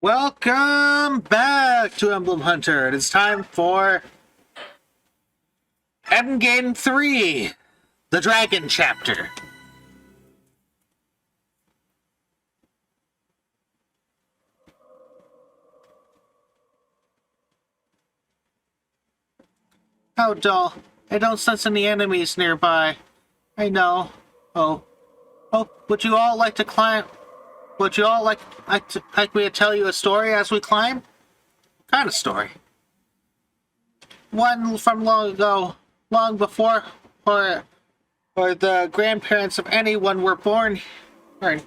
Welcome back to Emblem Hunter. It is time for Endgame 3, the Dragon Chapter. How dull. I don't sense any enemies nearby. I know. Oh, would you all like to climb? Would you all like me to tell you a story as we climb? What kind of story? One from long ago, long before or the grandparents of anyone were born. Or,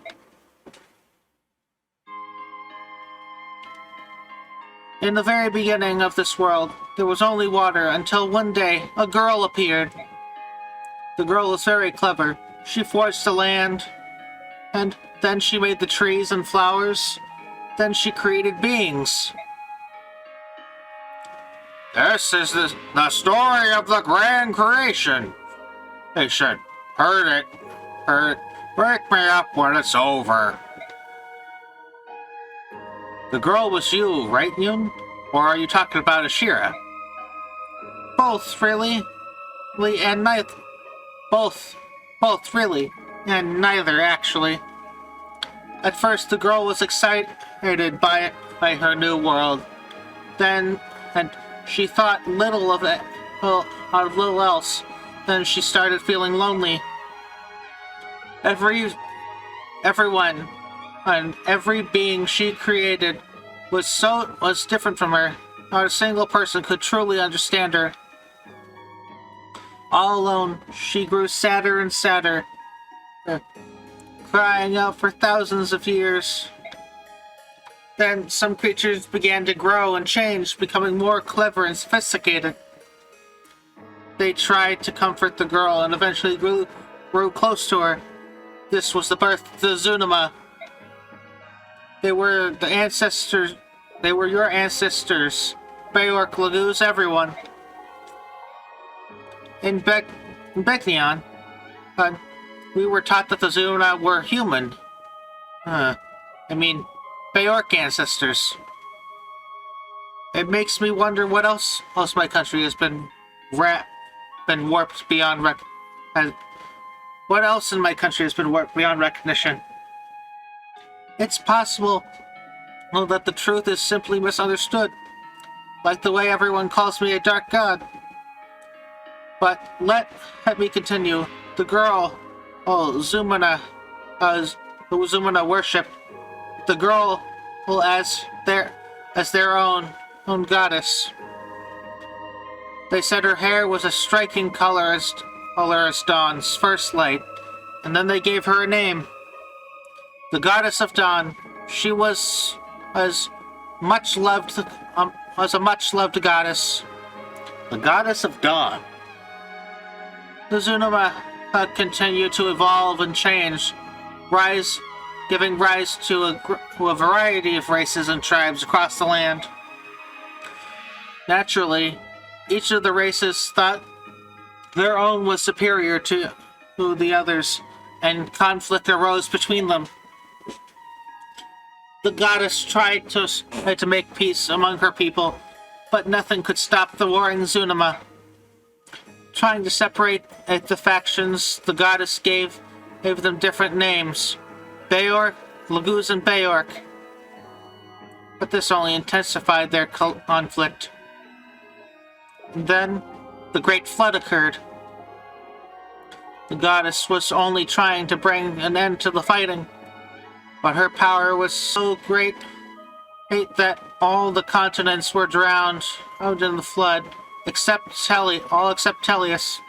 in the very beginning of this world, there was only water until one day a girl appeared. The girl was very clever. She forged the land, and then she made the trees and flowers. Then she created beings. This is the story of the grand creation. They should heard it. Wake me up when it's over. The girl was you, right, Yoon? Or are you talking about Ashira? Both, really. And neither. Both, really. And neither, actually. At first, the girl was excited by her new world. And she thought little of it, out of little else. Then she started feeling lonely. Everyone and every being she created was different from her. Not a single person could truly understand her. All alone, she grew sadder and sadder, crying out for thousands of years. Then some creatures began to grow and change, becoming more clever and sophisticated. They tried to comfort the girl and eventually grew close to her. This was the birth of the Zunima. They were your ancestors. Beork, Laguz, everyone. In Bekneon, we were taught that the Zuna were human. Beork ancestors. It makes me wonder what else my country has been warped beyond what else in my country has been warped beyond recognition. It's possible that the truth is simply misunderstood, like the way everyone calls me a dark god. But let me continue. The girl, Zumina, who Zumina worshipped, the girl as their own goddess. They said her hair was a striking color as dawn's first light, and then they gave her a name. The goddess of dawn. She was a much loved goddess. The goddess of dawn. The Zunima continue to evolve and change, giving rise to a variety of races and tribes across the land. Naturally, each of the races thought their own was superior to the others, and conflict arose between them. The goddess tried to make peace among her people, but nothing could stop the warring Zunima. Trying to separate the factions, the goddess gave them different names. Beork, Laguz, and Beork. But this only intensified their conflict. And then, the Great Flood occurred. The goddess was only trying to bring an end to the fighting, but her power was so great that all the continents were drowned out in the flood, except Tellius.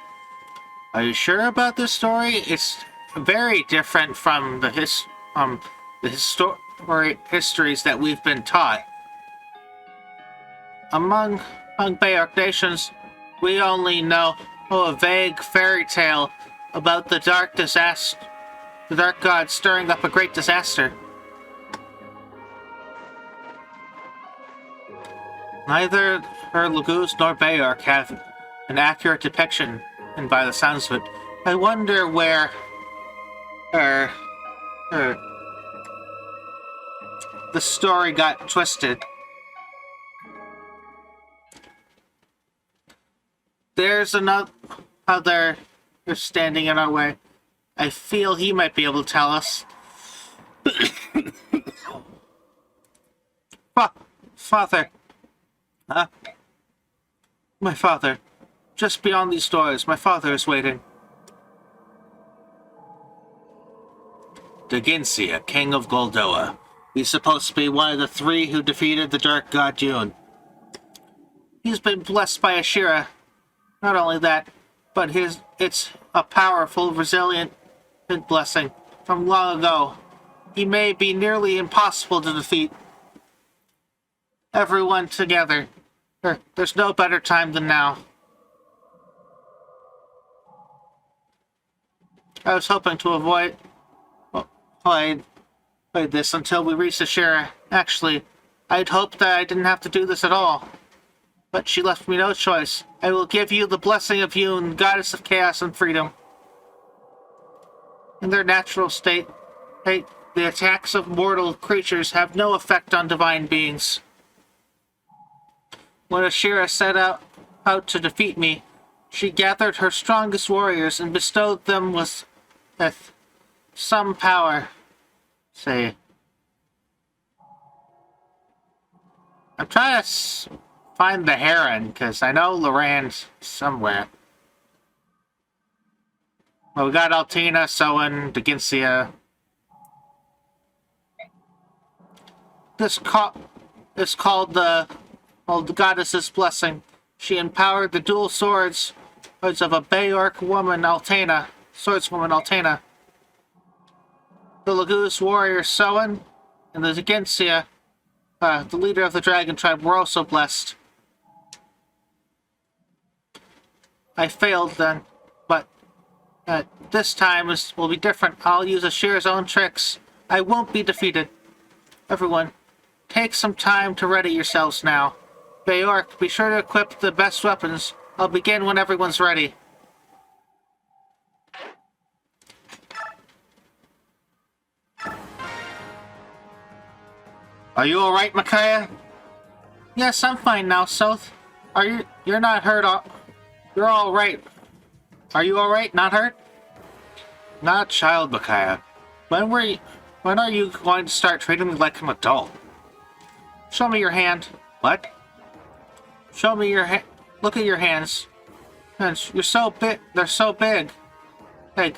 Are you sure about this story? It's very different from the histories that we've been taught. Among Beork nations, we only know a vague fairy tale about the dark god stirring up a great disaster. Neither Laguz nor Beork have an accurate depiction, and by the sounds of it, I wonder where the story got twisted. There's another standing in our way. I feel he might be able to tell us. Father. Huh? My father. Just beyond these doors, my father is waiting. Daginsia, King of Goldoa. He's supposed to be one of the 3 who defeated the Dark God Dune. He's been blessed by Ashira. Not only that, but it's a powerful, resilient blessing from long ago. He may be nearly impossible to defeat. Everyone together. There's no better time than now. I was hoping to avoid this until we reached Ashira. Actually, I'd hoped that I didn't have to do this at all. But she left me no choice. I will give you the blessing of Yun, goddess of chaos and freedom. In their natural state, the attacks of mortal creatures have no effect on divine beings. When Ashira set out to defeat me, she gathered her strongest warriors and bestowed them with some power. I'm trying to find the heron, because I know Loran's somewhere. Well, we got Altina, Soen, Daginsia. This called the goddess's blessing. She empowered the dual swords of a Bayork woman, Altena, swordswoman Altena. The Lagoos warrior Soen and the Daginsia, the leader of the dragon tribe, were also blessed. I failed then, but this time will be different. I'll use Ashira's own tricks. I won't be defeated. Everyone, take some time to ready yourselves now. Bayork, be sure to equip the best weapons. I'll begin when everyone's ready. Are you alright, Micaiah? Yes, I'm fine now, Soth. You're not hurt? You're alright. Are you alright? Not hurt? Not a child, Micaiah. When are you going to start treating me like an adult? Show me your hand. What? Show me your hand. Look at your hands. You're so big. They're so big. Like,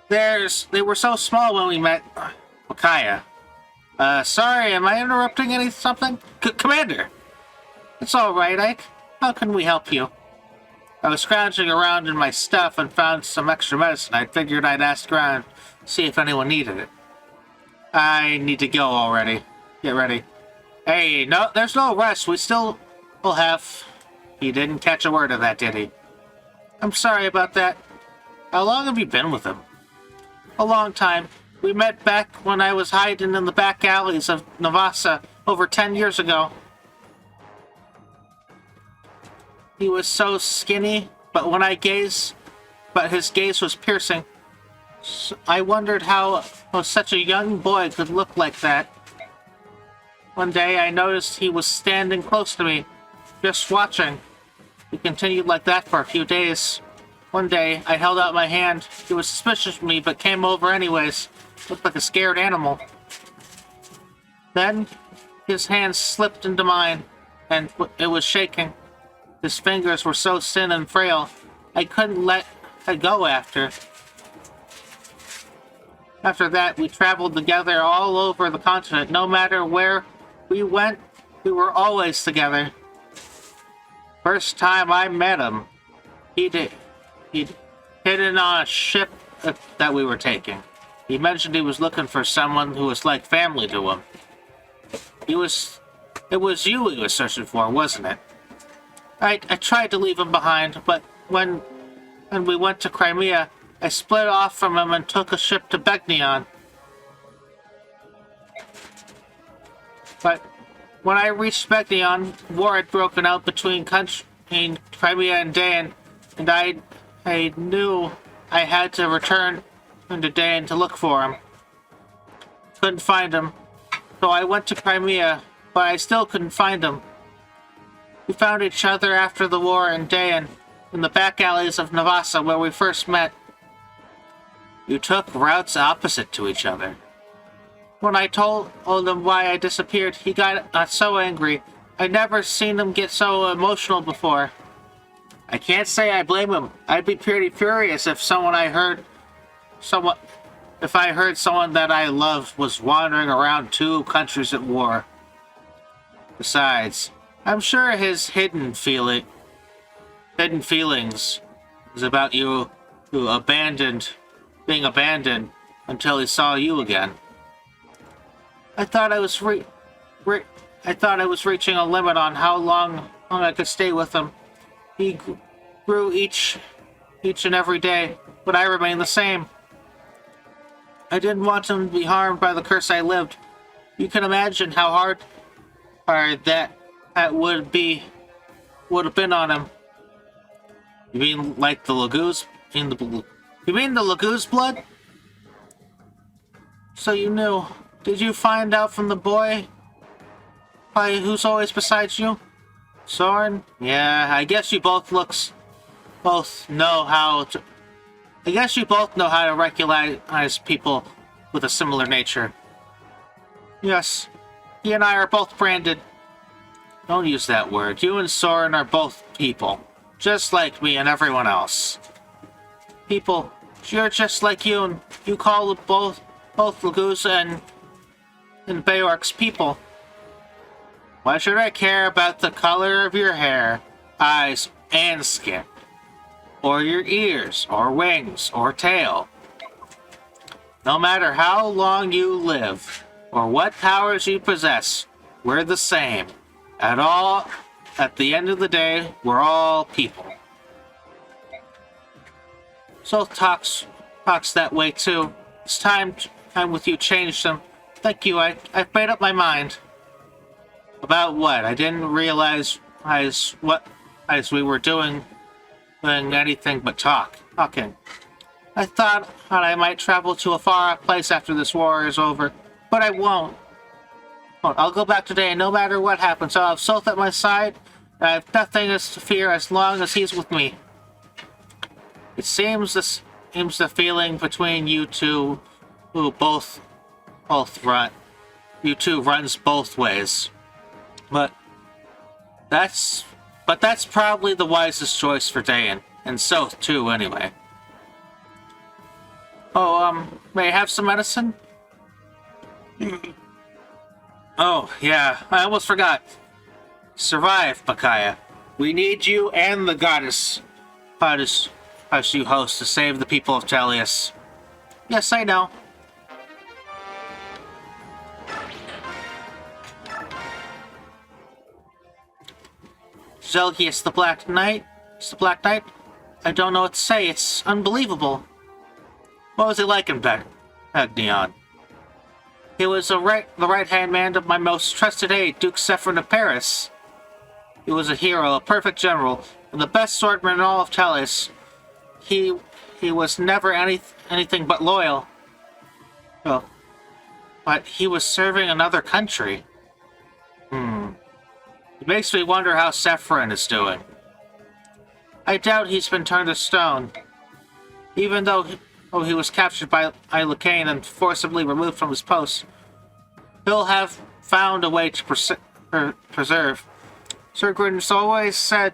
they were so small when we met. Micaiah. Sorry, am I interrupting something? Commander! It's alright, Ike. How can we help you? I was scrounging around in my stuff and found some extra medicine. I figured I'd ask around, see if anyone needed it. I need to go already. Get ready. Hey, no, there's no rest. We still will have... He didn't catch a word of that, did he? I'm sorry about that. How long have you been with him? A long time. We met back when I was hiding in the back alleys of Navasa over 10 years ago. He was so skinny, but his gaze was piercing. So I wondered how such a young boy could look like that. One day I noticed he was standing close to me, just watching. He continued like that for a few days. One day I held out my hand. He was suspicious of me, but came over anyways. Looked like a scared animal. Then his hand slipped into mine, and it was shaking. His fingers were so thin and frail, I couldn't let it go after. After that, we traveled together all over the continent. No matter where we went, we were always together. First time I met him, he'd hidden on a ship that we were taking. He mentioned he was looking for someone who was like family to him. It was you he was searching for, wasn't it? I tried to leave him behind, but when we went to Crimea, I split off from him and took a ship to Begnion. But when I reached Begnion, war had broken out between Crimea and Dan, and I knew I had to return to Dan to look for him. Couldn't find him, So I went to Crimea, but I still couldn't find him. We found each other after the war in Dayan, in the back alleys of Navasa where we first met. You took routes opposite to each other. When I told him why I disappeared, he got so angry. I'd never seen him get so emotional before. I can't say I blame him. I'd be pretty furious if I heard someone that I loved was wandering around two countries at war. Besides, I'm sure his hidden feelings is about you being abandoned until he saw you again. I thought I was reaching a limit on how long I could stay with him. He grew each and every day, but I remained the same. I didn't want him to be harmed by the curse I lived. You can imagine how hard that would have been on him. You mean like the Laguz? You mean the Laguz blood? So you knew. Did you find out from the boy who's always beside you? Soren? Yeah, I guess you both know how to recognize people with a similar nature. Yes, he and I are both branded. Don't use that word. You and Soren are both people, just like me and everyone else. People, you're just like you, and you call both Lagusa and Beork's people. Why should I care about the color of your hair, eyes, and skin? Or your ears, or wings, or tail? No matter how long you live, or what powers you possess, we're the same. At the end of the day, we're all people. Soul talks that way too. It's time with you changed them. Thank you, I've made up my mind. About what? I didn't realize as we were doing anything but talking. I thought I might travel to a far-off place after this war is over, but I won't. I'll go back today, no matter what happens. I'll have Soth at my side, and I have nothing to fear as long as he's with me. It seems the feeling between you two, who both run, you two runs both ways. But that's probably the wisest choice for Dayan, and Soth too, anyway. Oh, may I have some medicine? Oh, yeah, I almost forgot. Survive, Bakaya. We need you and the goddess as you host to save the people of Tellius. Yes, I know. Zelgius, the Black Knight? It's the Black Knight? I don't know what to say. It's unbelievable. What was he like in Agnion? He was the right-hand man of my most trusted aide, Duke Sephron of Paris. He was a hero, a perfect general, and the best swordsman in all of Tellius. He was never anything but loyal. Well, but he was serving another country. It makes me wonder how Sephron is doing. I doubt he's been turned to stone. Even though he was captured by Ilocane and forcibly removed from his post, he'll have found a way to preserve. Sir Grin's always said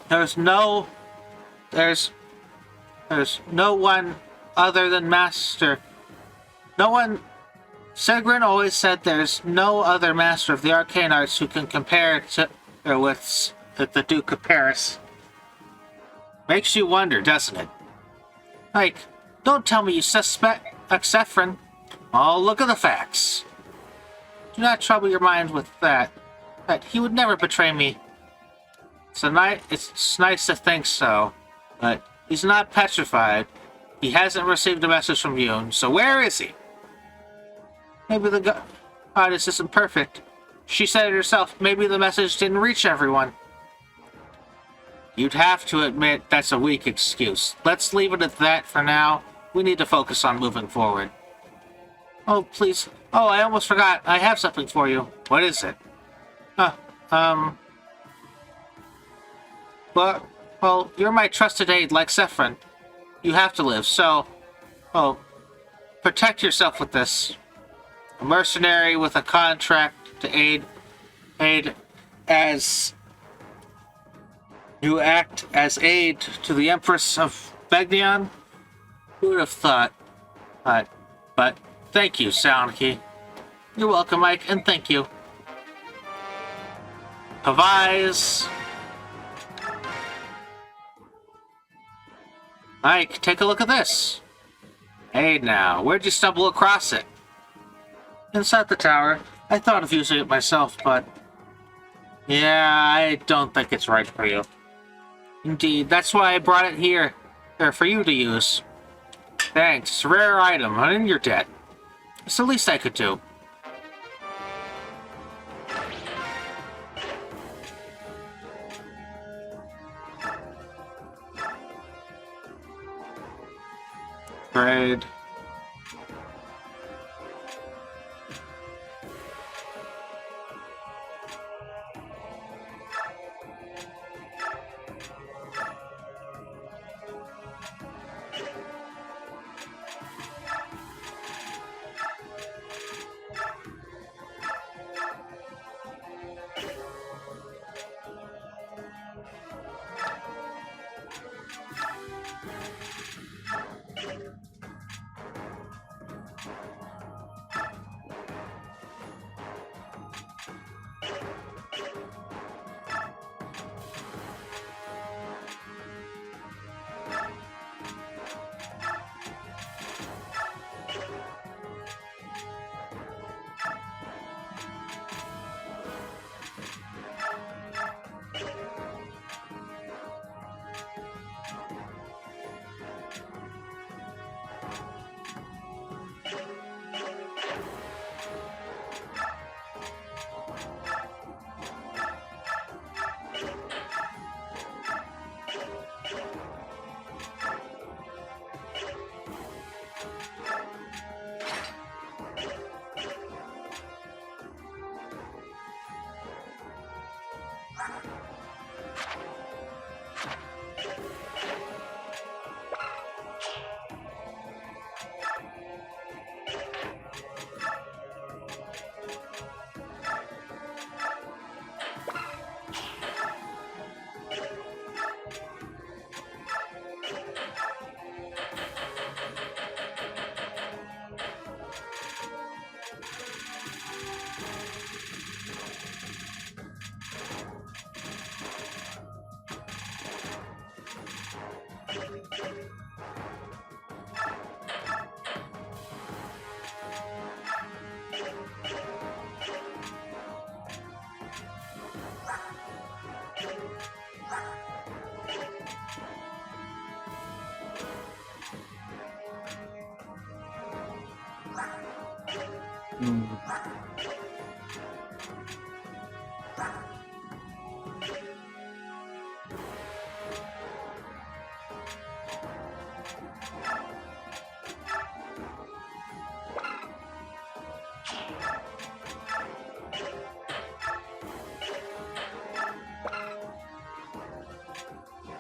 there's no one other than Master. Sigrid always said there's no other master of the arcane arts who can compare with the Duke of Paris. Makes you wonder, doesn't it? Like, don't tell me you suspect Sephron. Oh, look at the facts. Do not trouble your mind with that. That he would never betray me. It's nice to think so, but he's not petrified. He hasn't received a message from Yoon, so where is he? Maybe the goddess isn't perfect. She said it herself. Maybe the message didn't reach everyone. You'd have to admit that's a weak excuse. Let's leave it at that for now. We need to focus on moving forward. Oh, please. Oh, I almost forgot. I have something for you. What is it? Uh, um... Well, you're my trusted aide, like Zephyrin. You have to live, so... Oh, protect yourself with this. A mercenary with a contract to aid as... You act as aid to the Empress of Begnion? Who would have thought? But thank you, Soundkey. You're welcome, Mike, and thank you. Pavise. Mike, take a look at this. Hey now, where'd you stumble across it? Inside the tower. I thought of using it myself, but... Yeah, I don't think it's right for you. Indeed, that's why I brought it here. For you to use. Thanks, it's a rare item. I'm in your debt. It's the least I could do. Trade.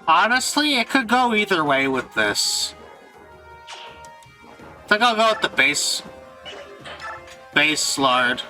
Honestly, it could go either way with this. I think I'll go with the base lard.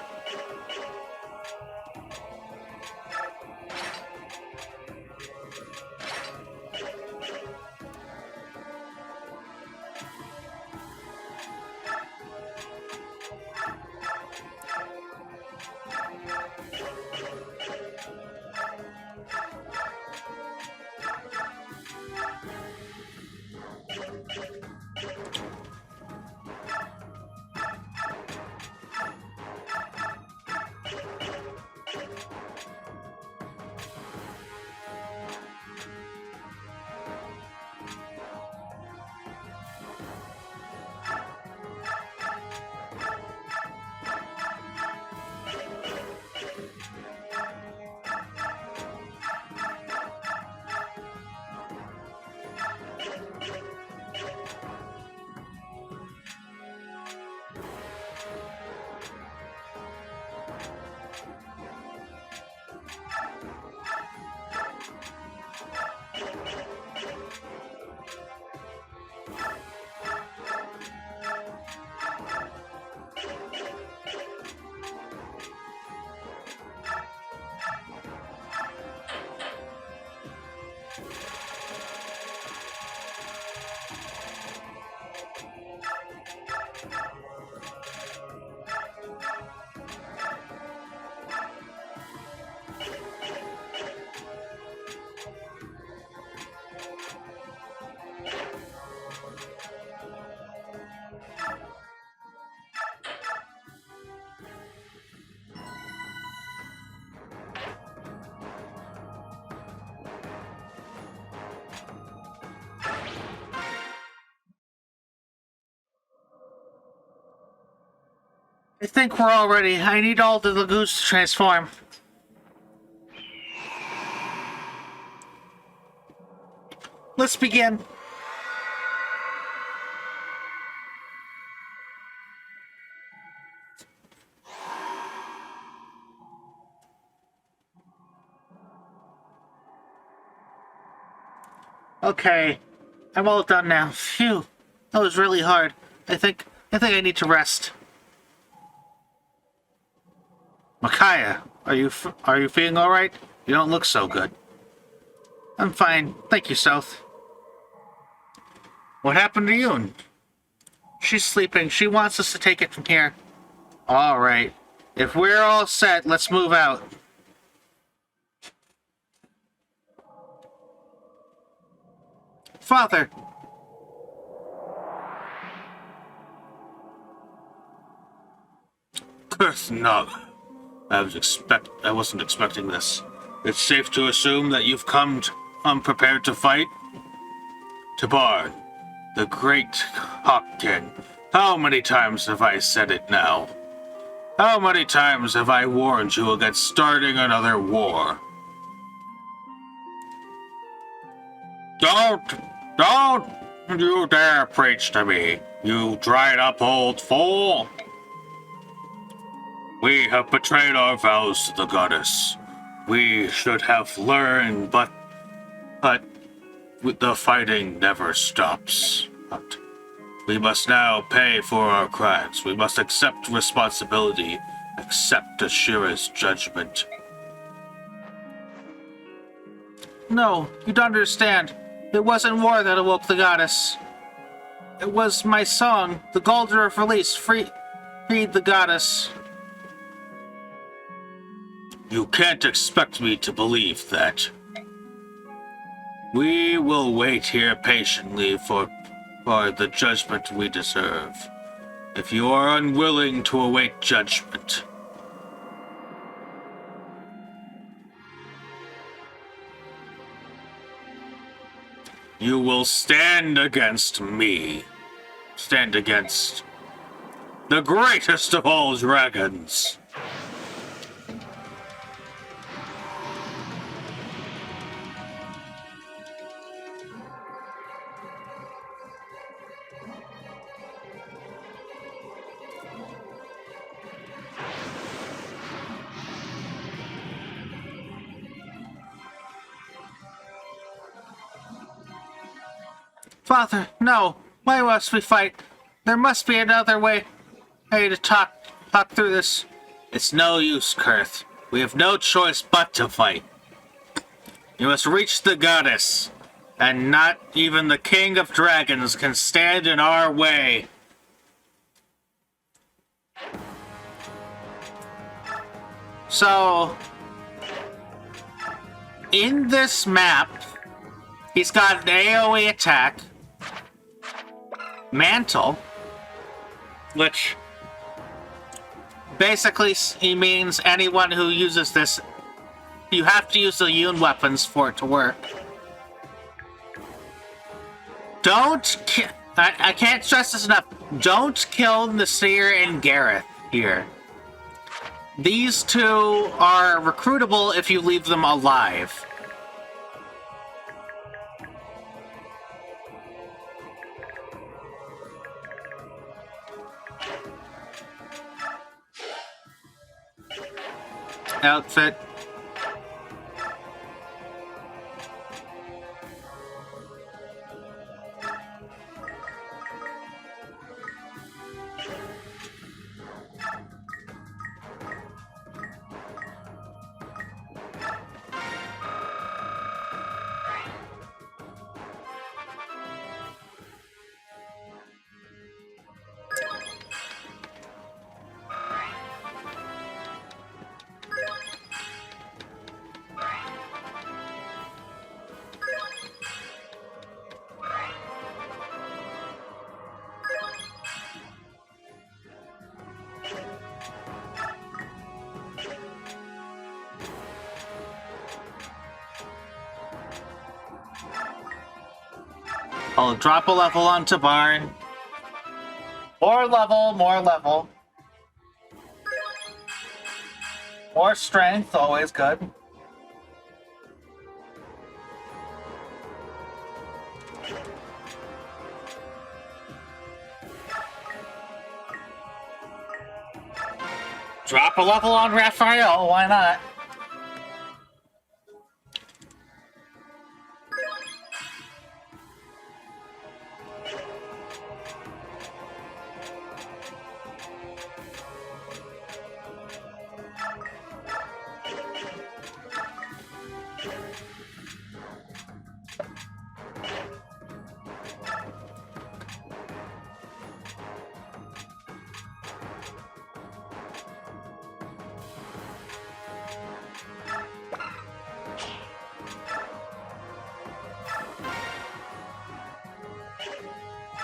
I think we're all ready. I need all the lagoons to transform. Let's begin. Okay, I'm all done now. Phew, that was really hard. I think I need to rest. Micaiah, are you feeling all right? You don't look so good. I'm fine, thank you, South. What happened to Yoon? She's sleeping. She wants us to take it from here. All right. If we're all set, let's move out. Father! Curse no. I wasn't expecting this. It's safe to assume that you've come unprepared to fight? Tabar, the great Hawk King. How many times have I said it now? How many times have I warned you against starting another war? Don't you dare preach to me, you dried up old fool. We have betrayed our vows to the goddess. We should have learned, but the fighting never stops. But we must now pay for our crimes. We must accept responsibility, accept Ashira's judgment. No, you don't understand. It wasn't war that awoke the goddess. It was my song, the Galder of Release, freed the goddess. You can't expect me to believe that. We will wait here patiently for the judgment we deserve. If you are unwilling to await judgment, you will stand against me. Stand against the greatest of all dragons. Father, no. Why must we fight? There must be another way to talk through this. It's no use, Kurth. We have no choice but to fight. You must reach the goddess, and not even the king of dragons can stand in our way. So, in this map, he's got an AoE attack, Mantle, which basically he means anyone who uses this, you have to use the Yoon weapons for it to work. I can't stress this enough. Don't kill Nasir and Gareth here. These two are recruitable if you leave them alive. Outfit. I'll drop a level onto Barn. More level, more level. More strength, always good. Drop a level on Raphael, why not?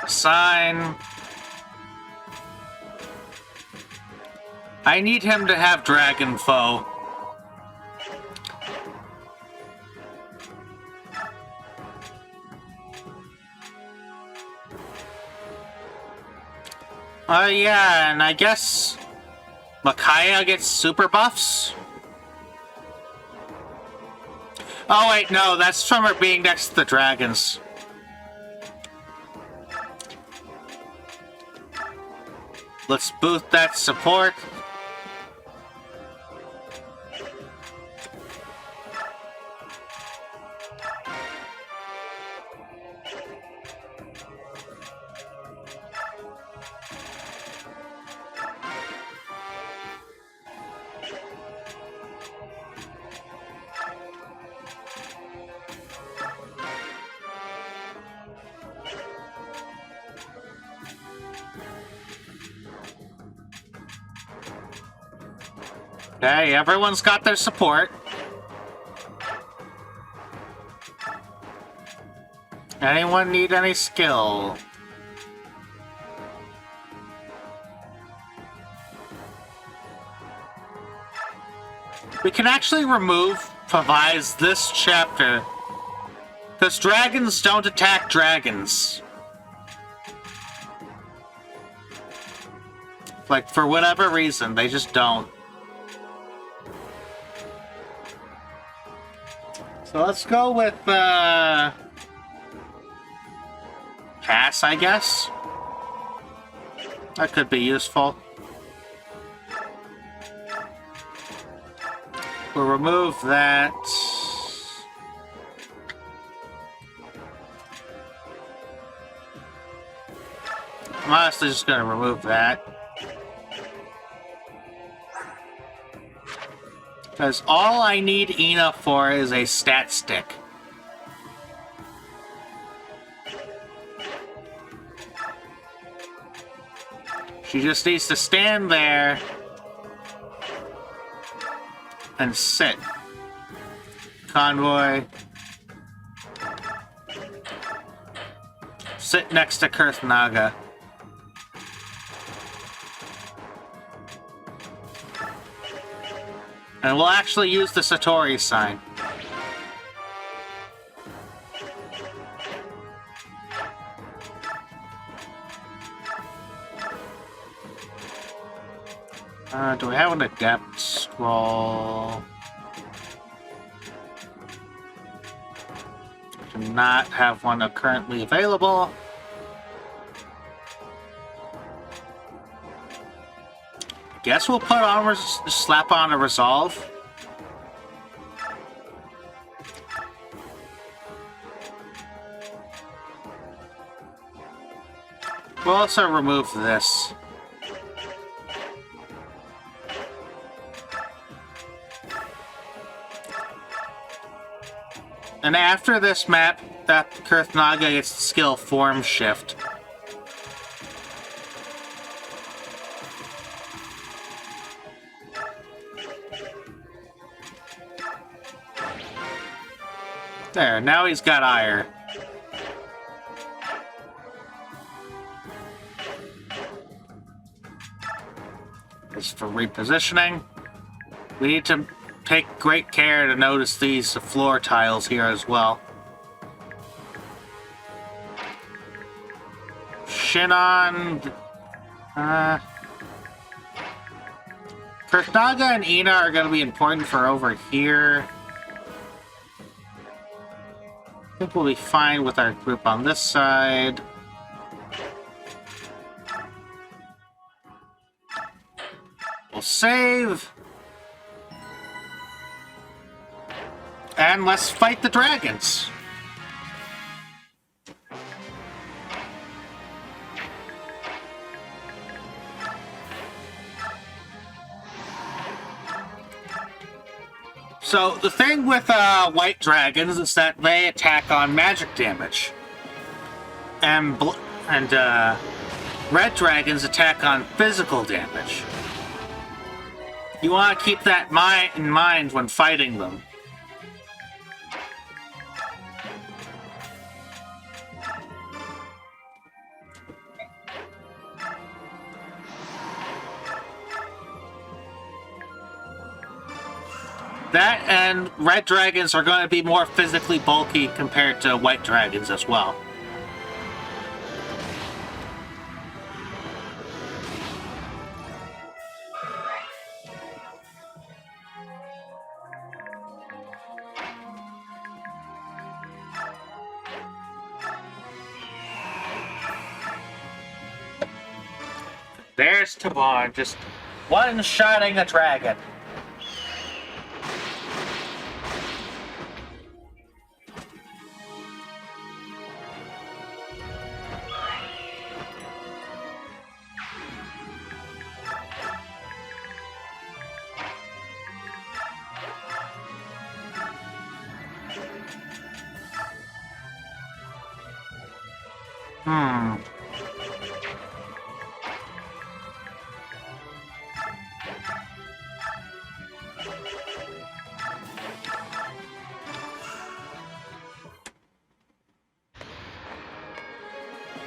Sign. I need him to have Dragon Foe. Yeah, and I guess Micaiah gets super buffs? Oh wait, no, that's from her being next to the dragons. Let's boost that support. Okay, everyone's got their support. Anyone need any skill? We can actually remove Pavai's this chapter, because dragons don't attack dragons. Like, for whatever reason, they just don't. So let's go with, pass, I guess. That could be useful. We'll remove that. I'm honestly just gonna remove that. Because all I need Ina for is a stat stick. She just needs to stand there and sit. Convoy. Sit next to Kurthnaga. And we'll actually use the Satori sign. Do we have an adept scroll? Do not have one currently available. Guess we'll put on slap on a resolve. We'll also remove this. And after this map, that Kurthnaga gets the skill Form Shift. There, now he's got ire. As for repositioning, we need to take great care to notice these floor tiles here as well. Shinon... Krishnaga and Ina are going to be important for over here. I think we'll be fine with our group on this side. We'll save. And let's fight the dragons. So the thing with white dragons is that they attack on magic damage, and red dragons attack on physical damage. You want to keep that in mind when fighting them. That and red dragons are going to be more physically bulky compared to white dragons as well. There's Tabar, just one-shotting a dragon.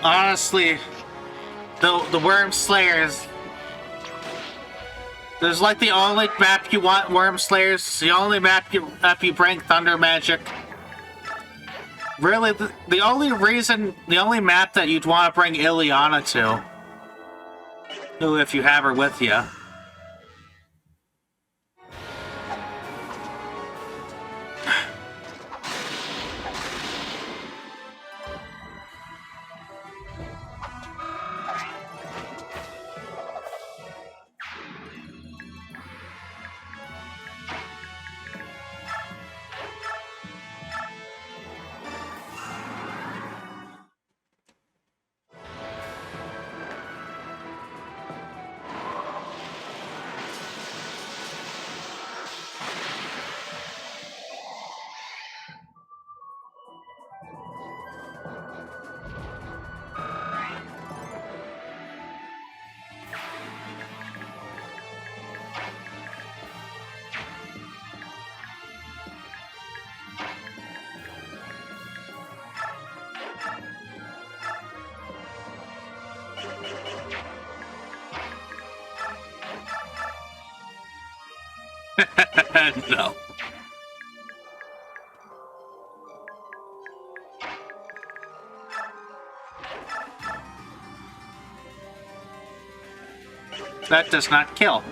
Honestly, the Worm Slayers, there's like the only map you want Worm Slayers, the only map you bring Thunder Magic. Really, the only map that you'd want to bring Ileana to, if you have her with you. No. That does not kill.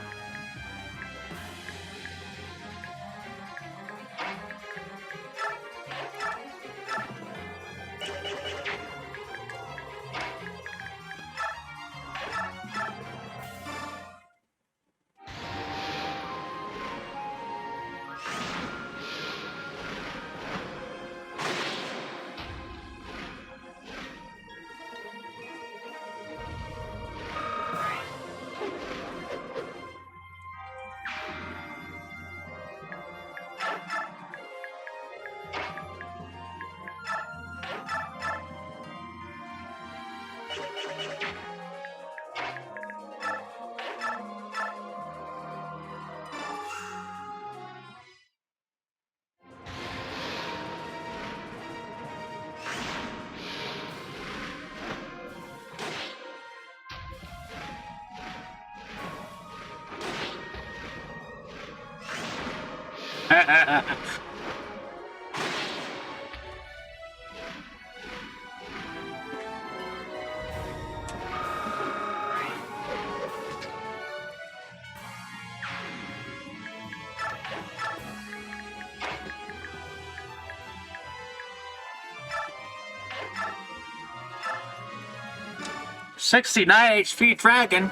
69 HP dragon.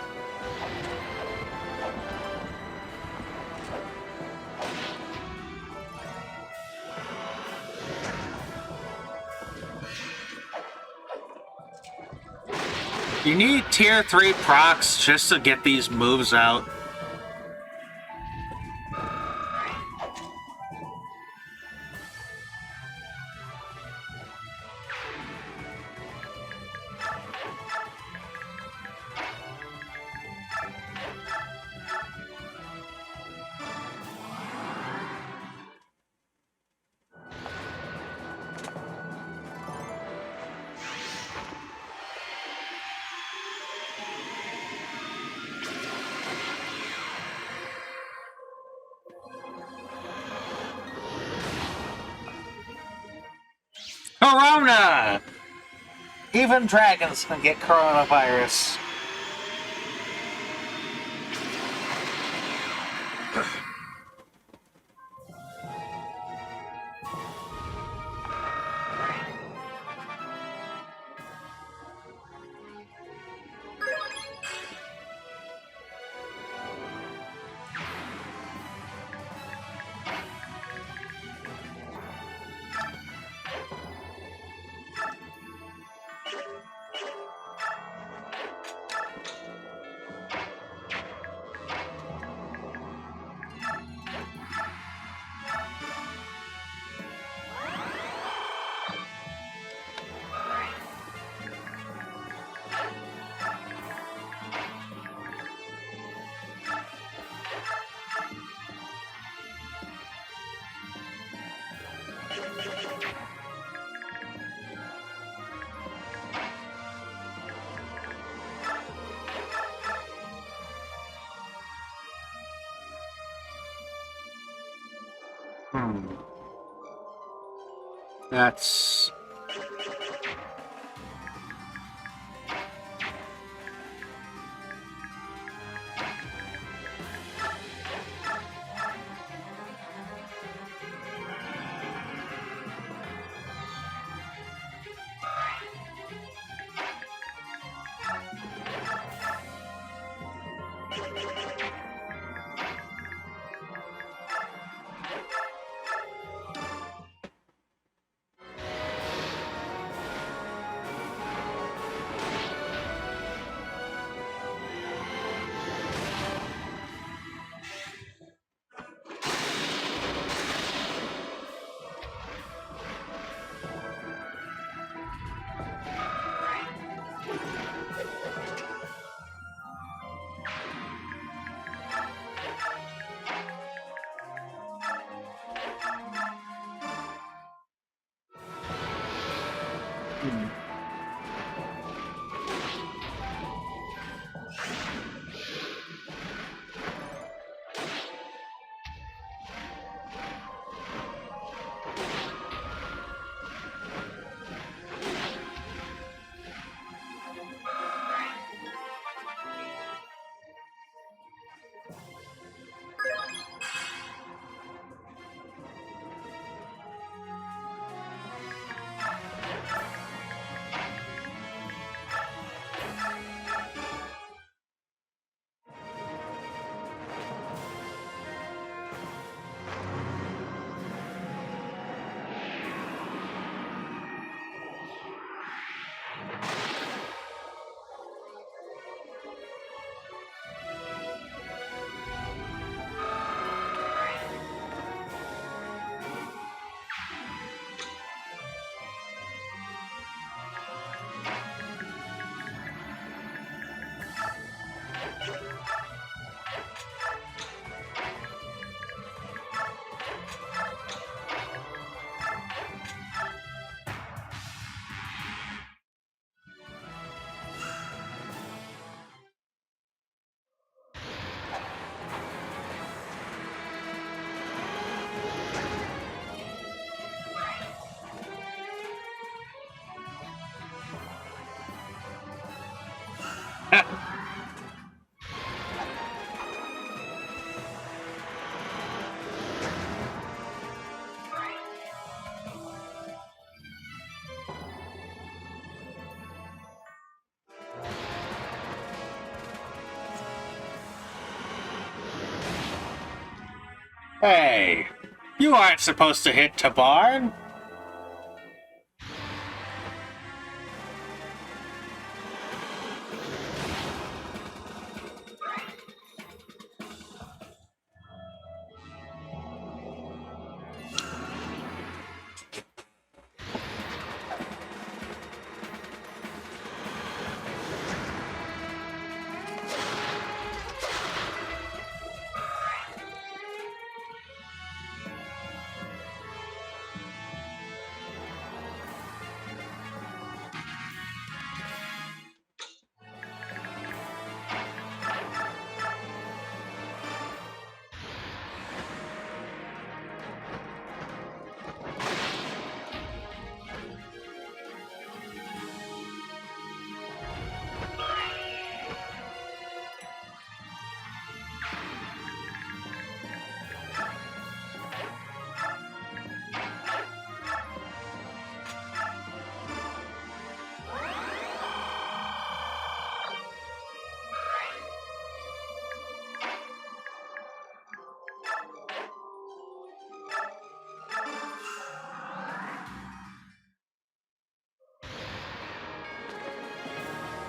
You need tier 3 procs just to get these moves out. Corona! Even dragons can get coronavirus. That's... Hey, you aren't supposed to hit Tabarn.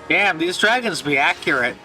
Damn, these dragons be accurate.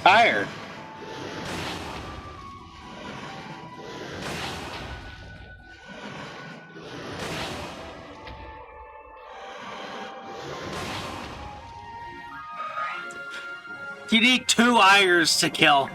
Tired. You need 2 Ires to kill.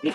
Hmm.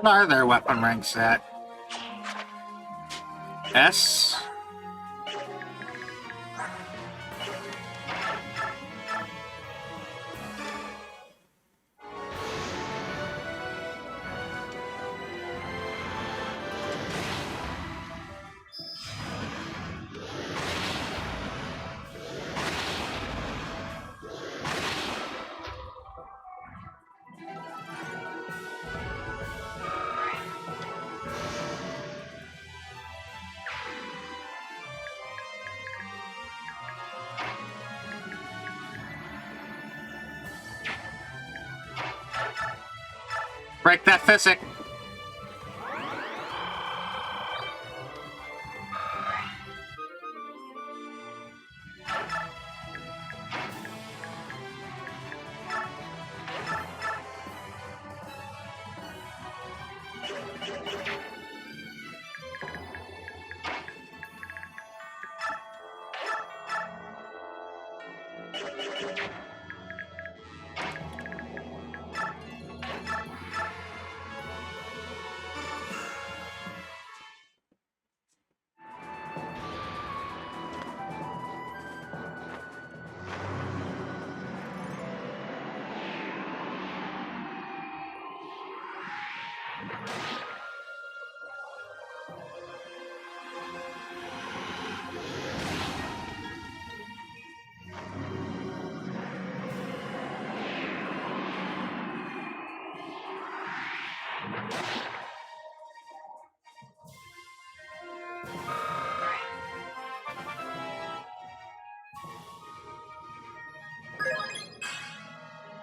What are their weapon ranks at? S? Break that physic.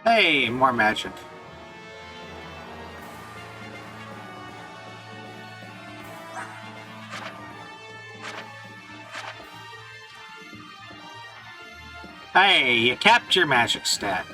Hey, more magic. Hey, you capped your magic stat.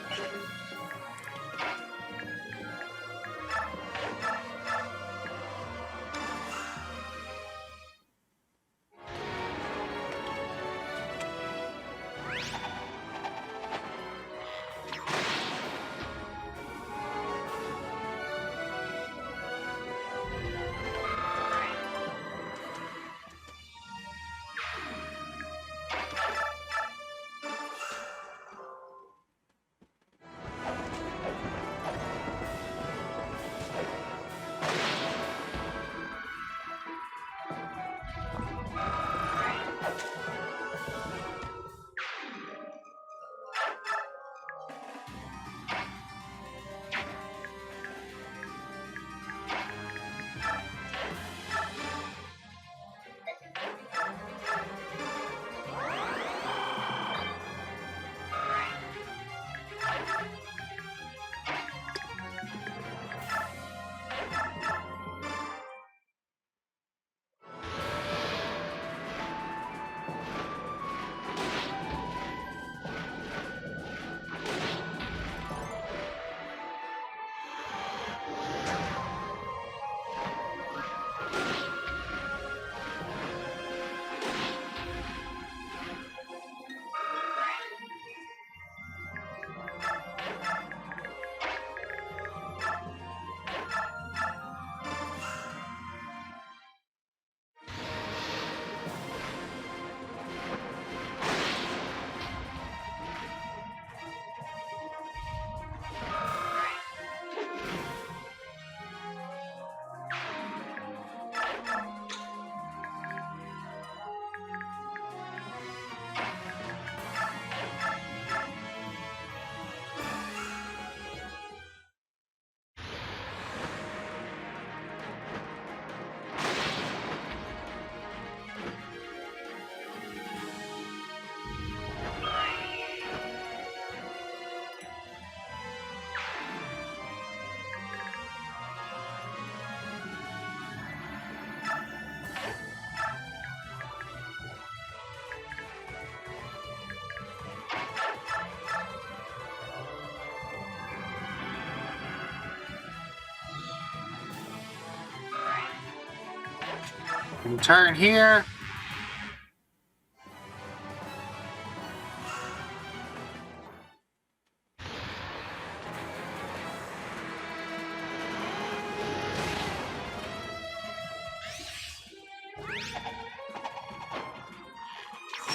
And turn here.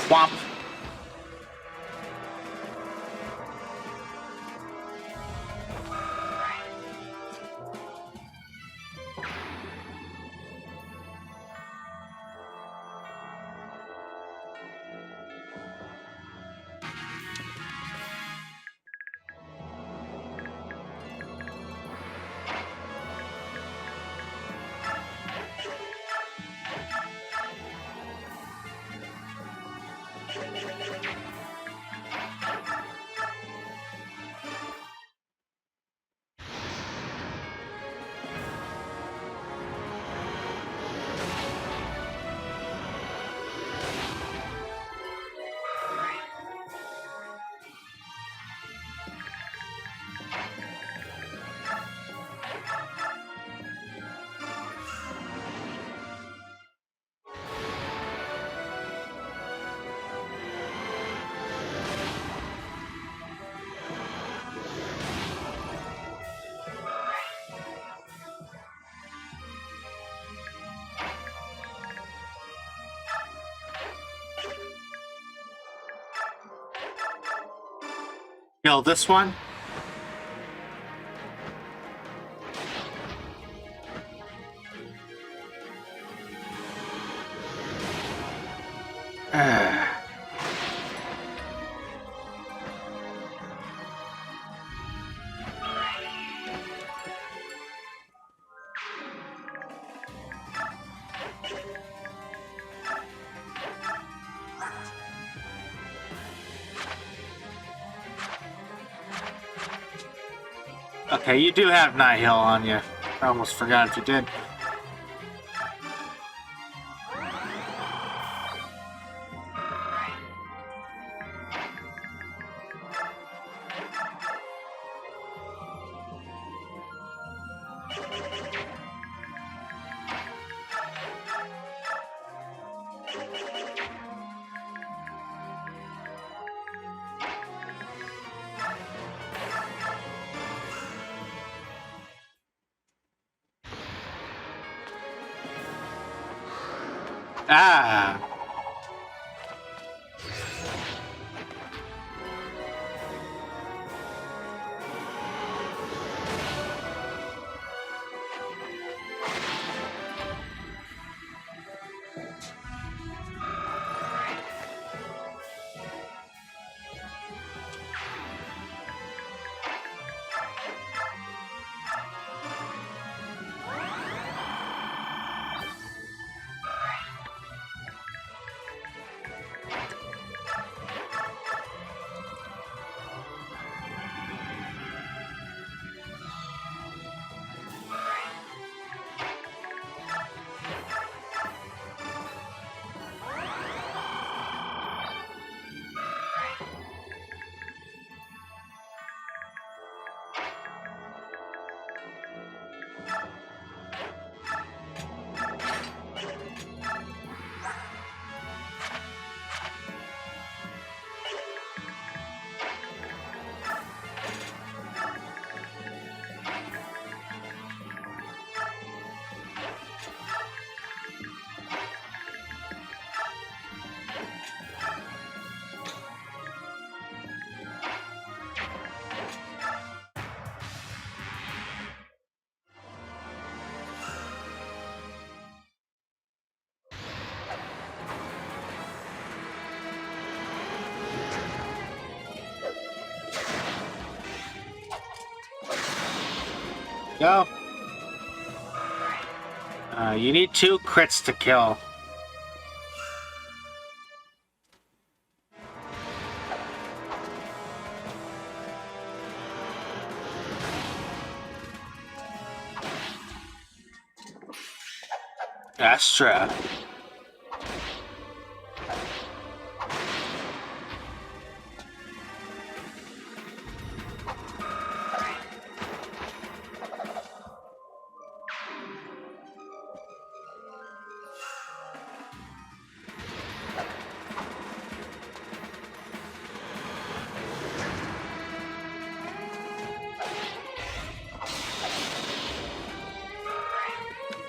Whomp. Kill this one. Okay, you do have Nihil on you. I almost forgot if you did. Ah. Go. You need 2 crits to kill. Astra.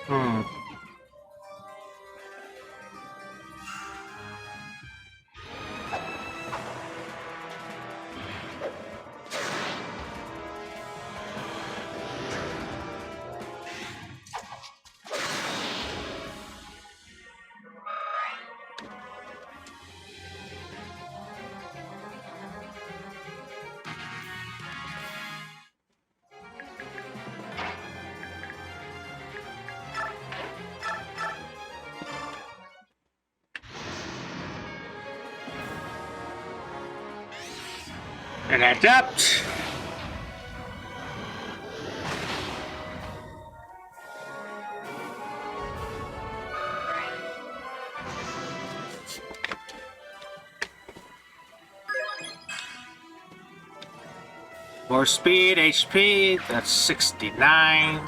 Hmm. An adept. More speed, HP, that's 69.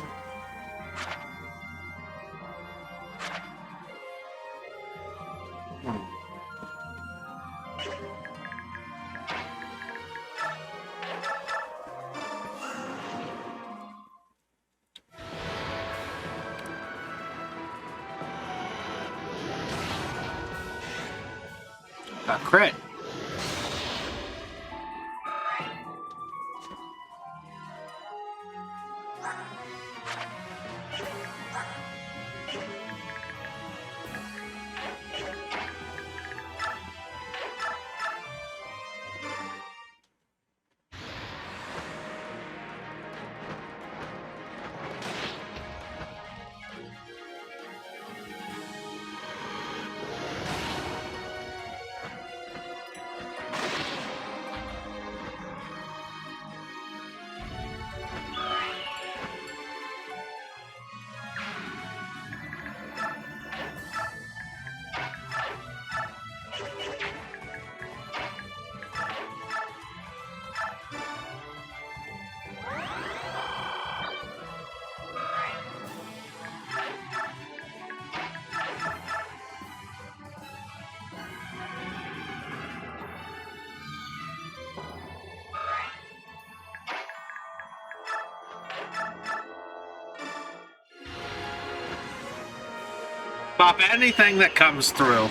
A crit. stop anything that comes through.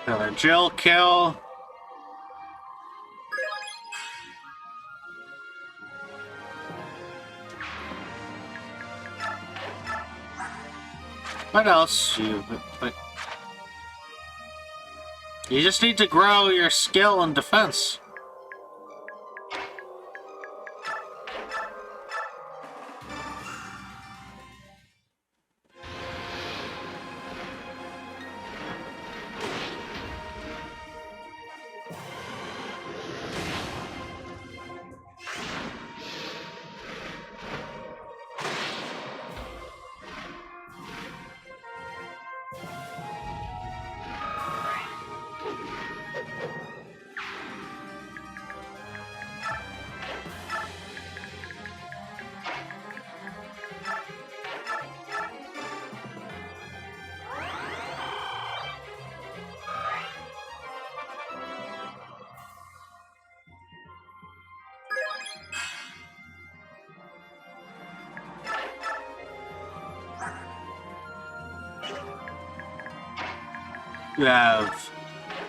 Another Jill kill. What else? You just need to grow your skill and defense. You have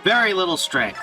very little strength.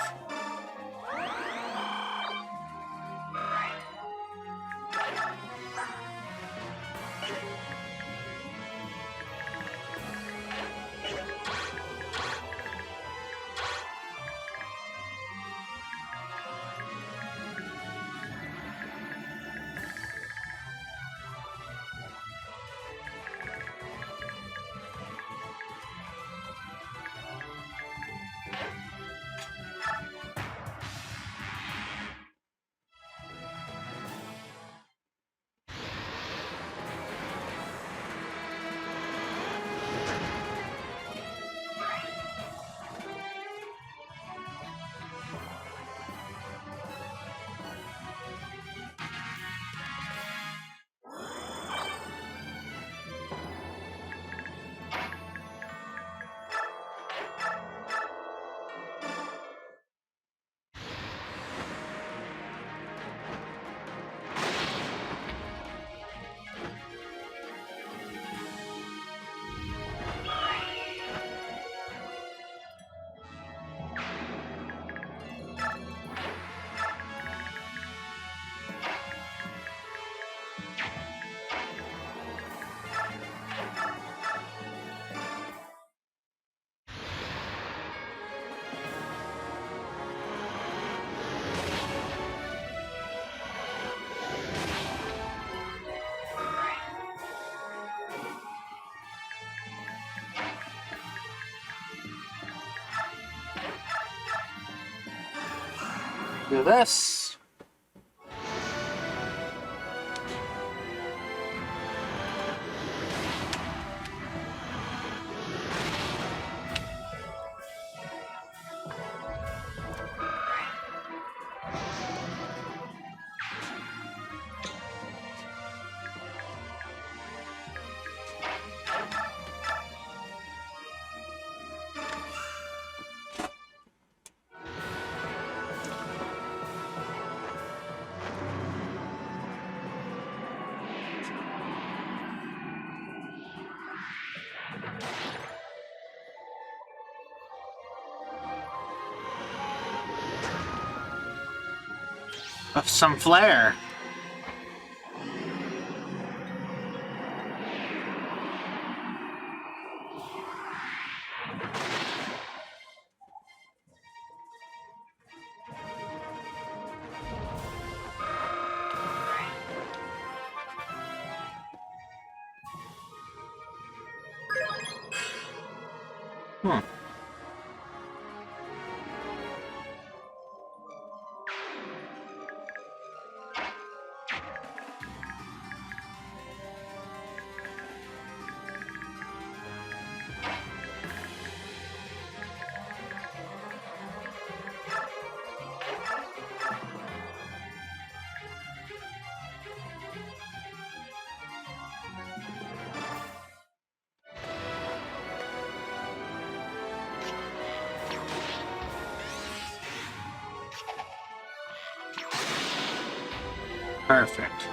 Do this. some flair. Hmm. Perfect.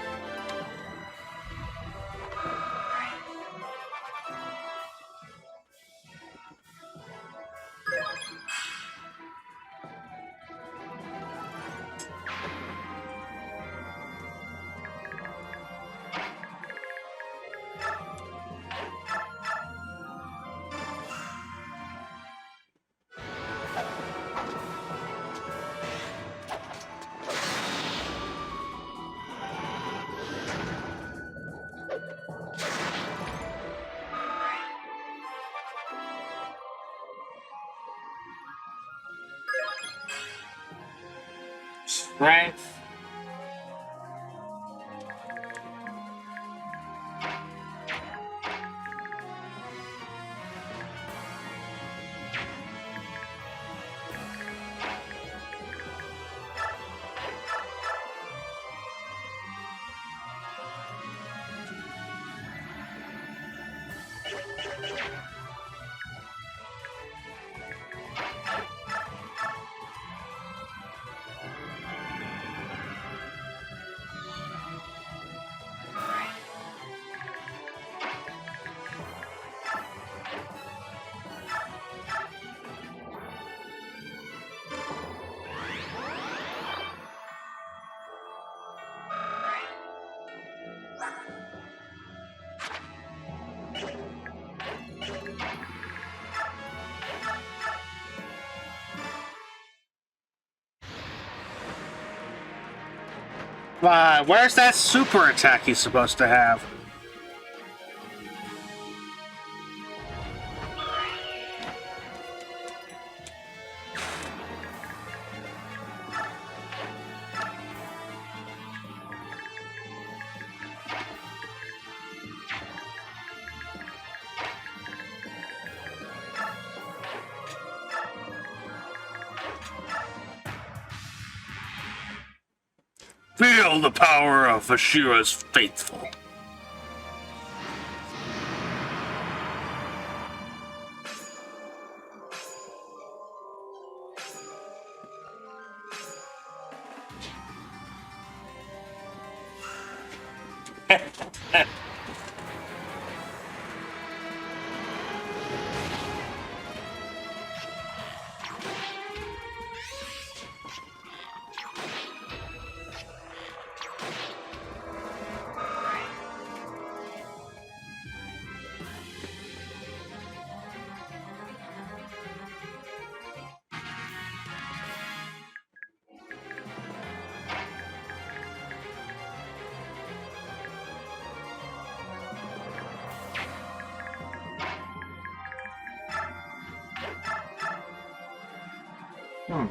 Strength. Where's that super attack he's supposed to have? Feel the power of Ashira's faithful. Hmm.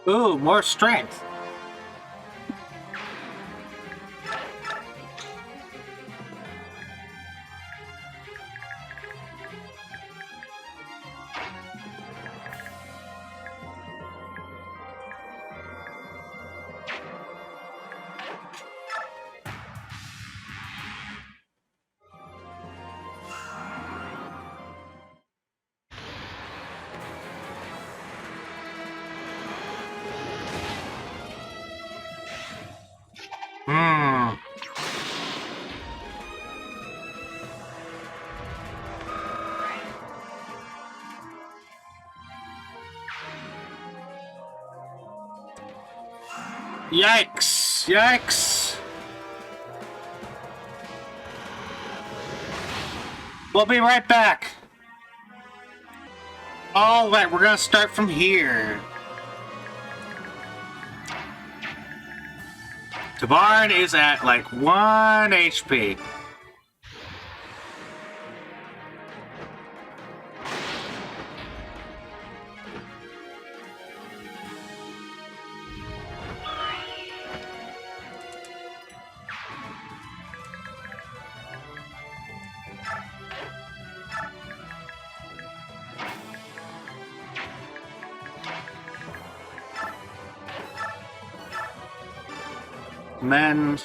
Ooh, more strength. Hmm. Yikes! Yikes! We'll be right back. Alright, we're gonna start from here. Tabarn is at like 1 HP. Men.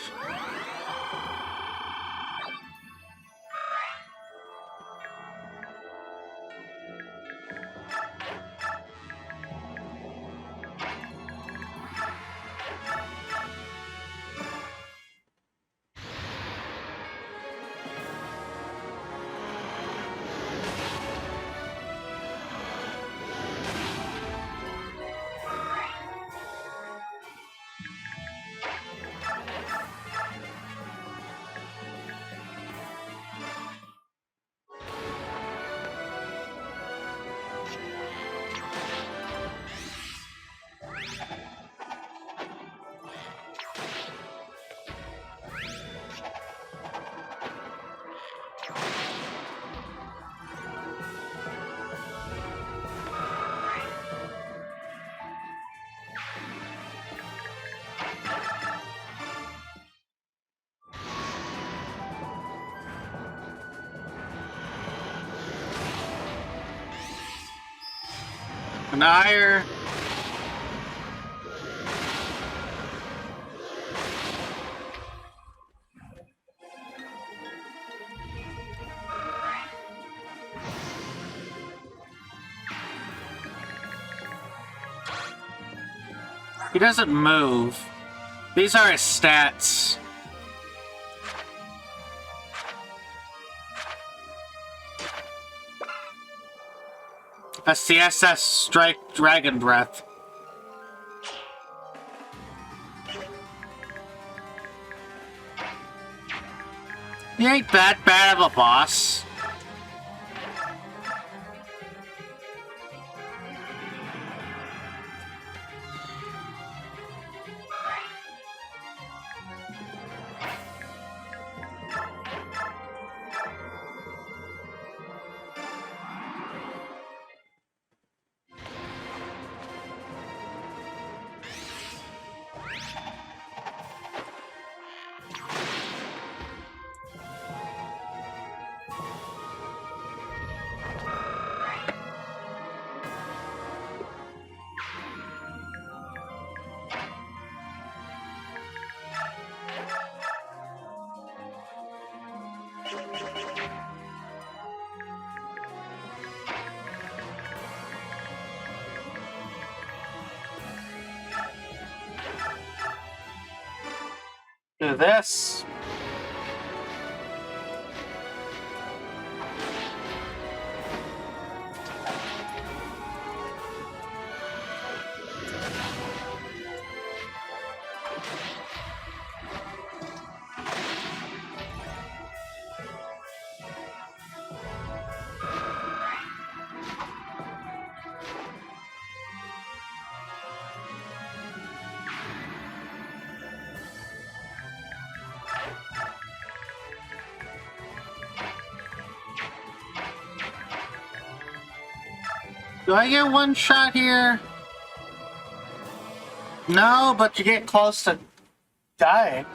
An ire. He doesn't move. These are his stats. That's the SS Strike Dragon Breath. He ain't that bad of a boss. Do this. Do I get one shot here? No, but you get close to dying.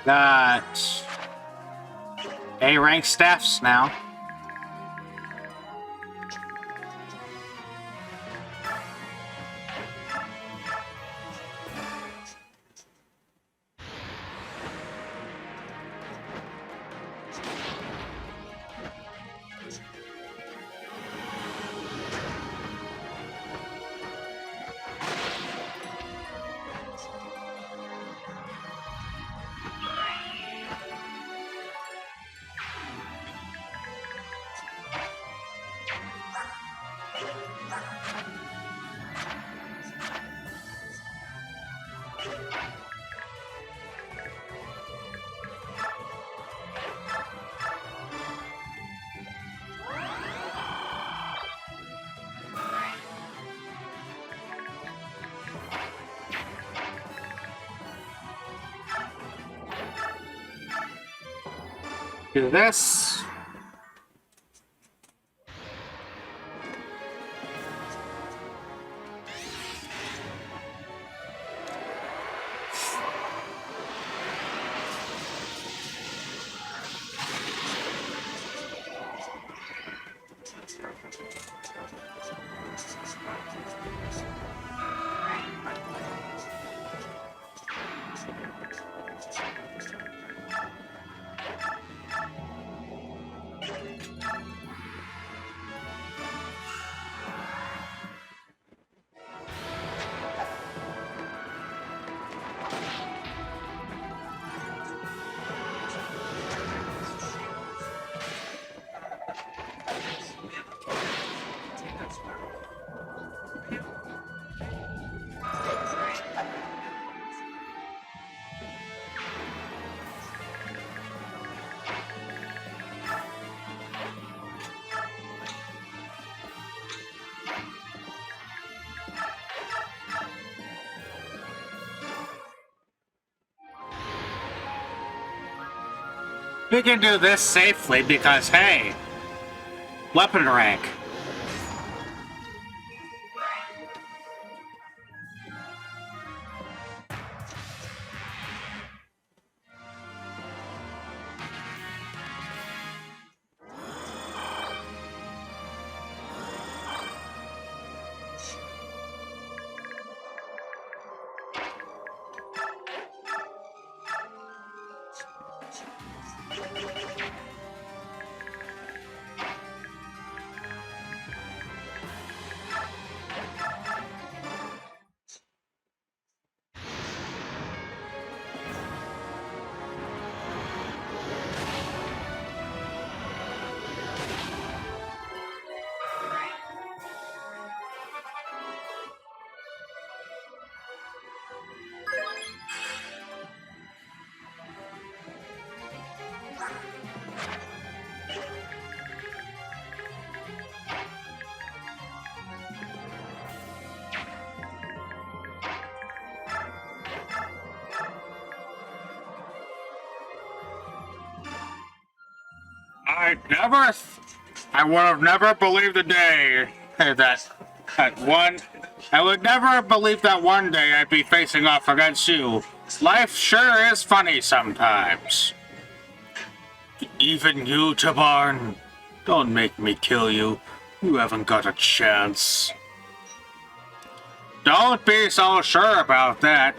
Got A rank staffs now. Do this. We can do this safely because, hey, weapon rank. I would have never believed the day I would never have believed that one day I'd be facing off against you. Life sure is funny sometimes. Even you, Tabarn. Don't make me kill you. You haven't got a chance. Don't be so sure about that.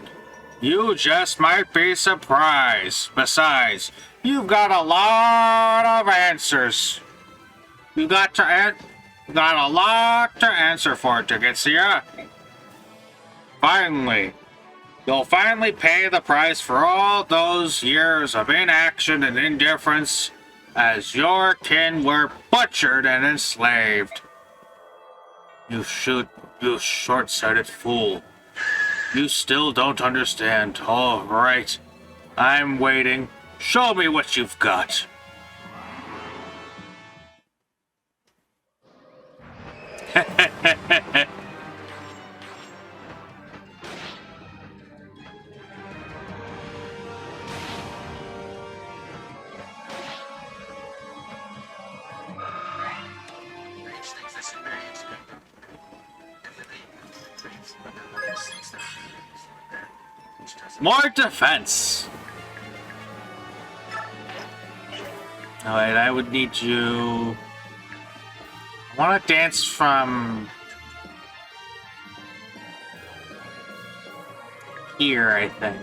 You just might be surprised. Besides, you've got a lot of answers. You got a lot to answer for, Tigetsia. Finally, you'll finally pay the price for all those years of inaction and indifference as your kin were butchered and enslaved. You short-sighted fool. You still don't understand. All right. I'm waiting. Show me what you've got. More defense. Alright, I would need you... I want to dance from... here, I think.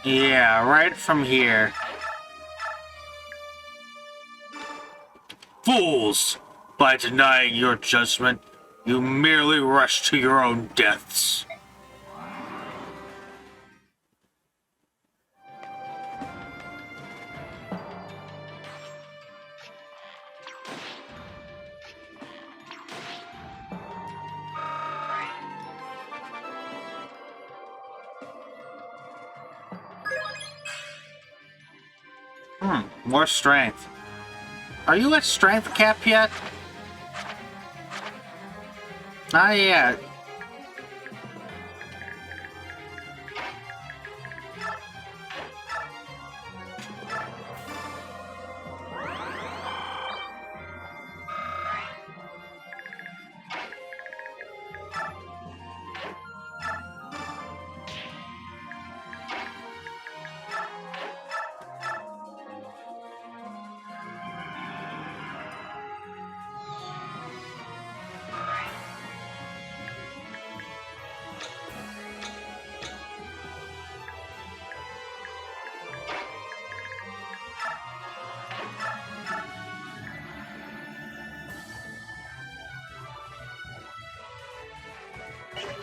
Yeah, right from here. Fools! By denying your judgment, you merely rush to your own deaths. More strength. Are you at strength cap yet? Not yet.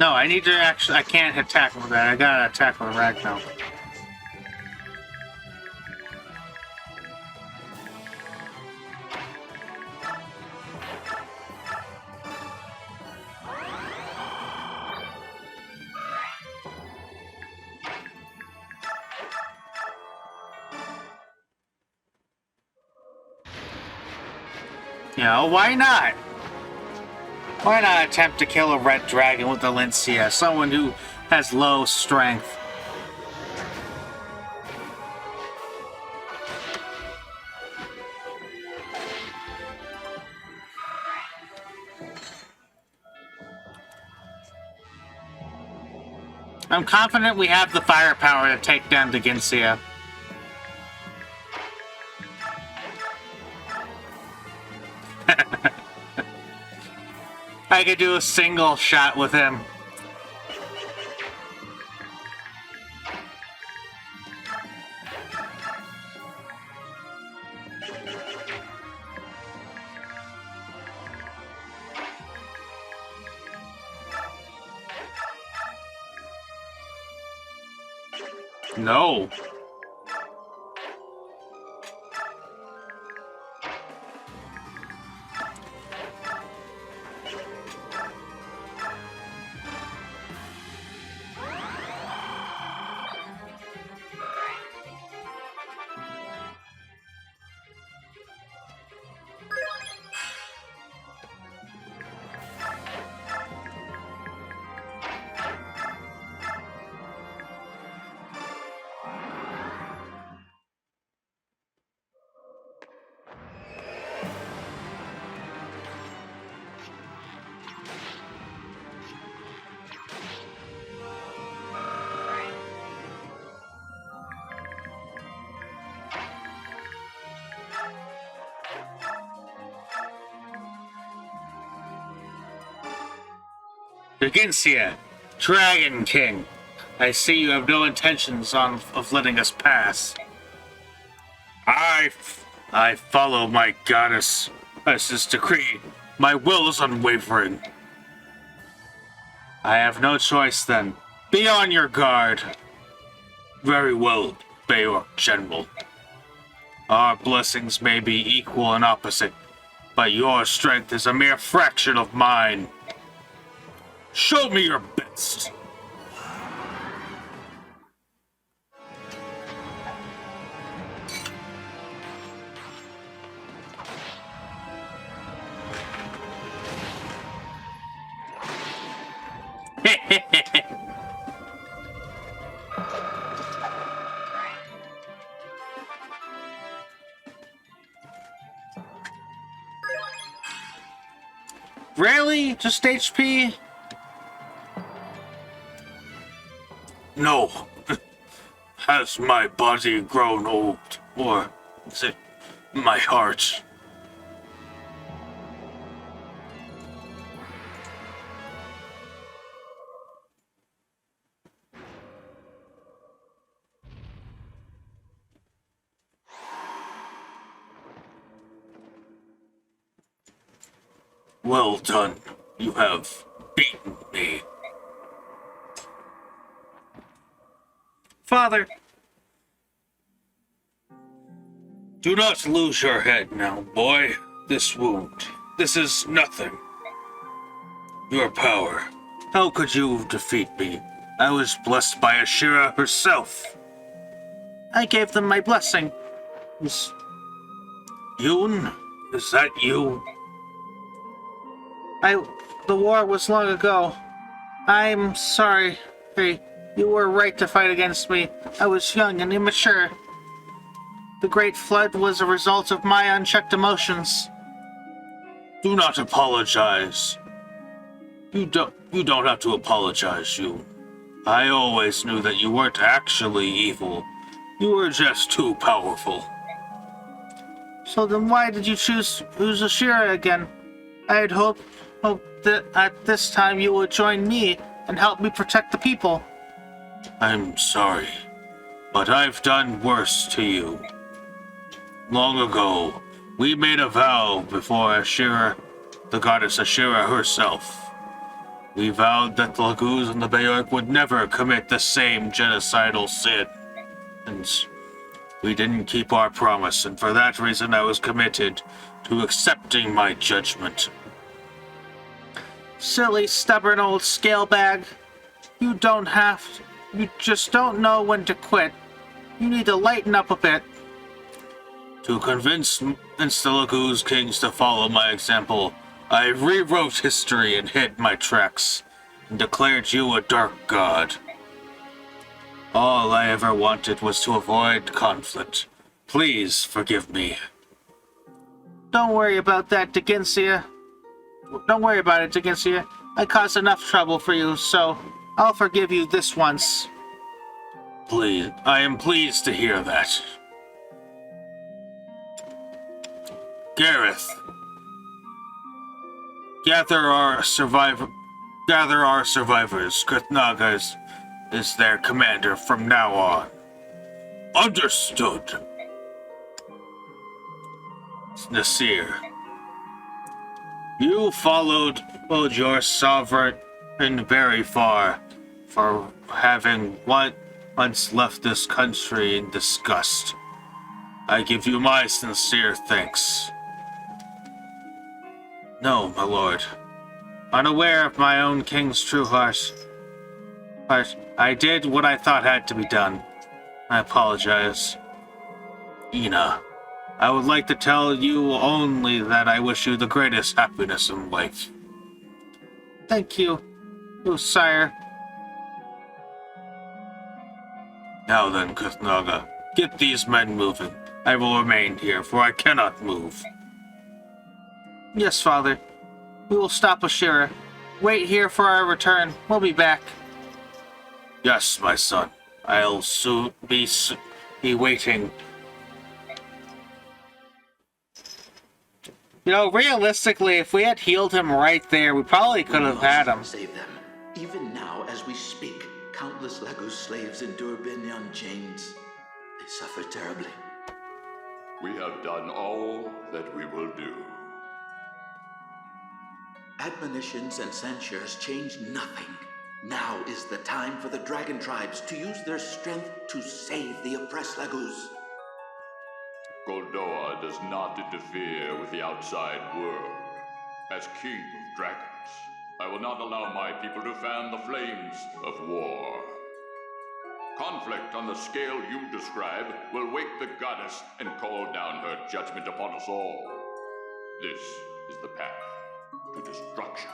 No, I need to actually... I can't attack with that. I gotta attack with Rag now. You know, why not? Why not attempt to kill a red dragon with the Lincia, someone who has low strength? I'm confident we have the firepower to take down the Ginsia. I could do a single shot with him. No. Ginsia, Dragon King. I see you have no intentions of letting us pass. I follow my goddess. As is decree, my will is unwavering. I have no choice then. Be on your guard. Very well, Bayor General. Our blessings may be equal and opposite, but your strength is a mere fraction of mine. Show me your best. Really? Just HP? No. Has my body grown old? Or is it my heart? Well done. You have beaten me. Father, Do not lose your head now, boy. This wound. This is nothing. Your power. How could you defeat me? I was blessed by Ashira herself. I gave them my blessing. Yoon? Is that you? The war was long ago. I'm sorry. Hey, you were right to fight against me. I was young and immature. The Great Flood was a result of my unchecked emotions. Do not apologize. You don't have to apologize, Yoon. I always knew that you weren't actually evil. You were just too powerful. So then why did you choose Uzashira again? I had hoped that at this time you would join me and help me protect the people. I'm sorry, but I've done worse to you. Long ago, we made a vow before Ashira, the goddess Ashira herself. We vowed that the Laguz and the Bayork would never commit the same genocidal sin. And we didn't keep our promise, and for that reason I was committed to accepting my judgment. Silly, stubborn old scalebag. You just don't know when to quit. You need to lighten up a bit. To convince the Laguz kings to follow my example, I rewrote history and hid my tracks, and declared you a dark god. All I ever wanted was to avoid conflict. Please forgive me. Don't worry about that, Deginsia. Don't worry about it, Deginsia. I caused enough trouble for you, so I'll forgive you this once. Please, I am pleased to hear that. Gareth, gather our survivors. Krithnaga is their commander from now on. Understood. Nasir, you followed your sovereign very far for having once left this country in disgust. I give you my sincere thanks. No, my lord. Unaware of my own king's true heart, I did what I thought had to be done. I apologize. Ina, I would like to tell you only that I wish you the greatest happiness in life. Thank you, sire. Now then, Krithnaga, get these men moving. I will remain here, for I cannot move. Yes, father. We will stop Ashira. Wait here for our return. We'll be back. Yes, my son. I'll soon be waiting. You know, realistically, if we had healed him right there, we probably could have had him. Save them. Even now, as we speak, countless Laguz slaves endure beyond chains. They suffer terribly. We have done all that we will do. Admonitions and censures change nothing. Now is the time for the dragon tribes to use their strength to save the oppressed Laguz. Goldoa does not interfere with the outside world. As king of dragons, I will not allow my people to fan the flames of war. Conflict on the scale you describe will wake the goddess and call down her judgment upon us all. This is the path to destruction.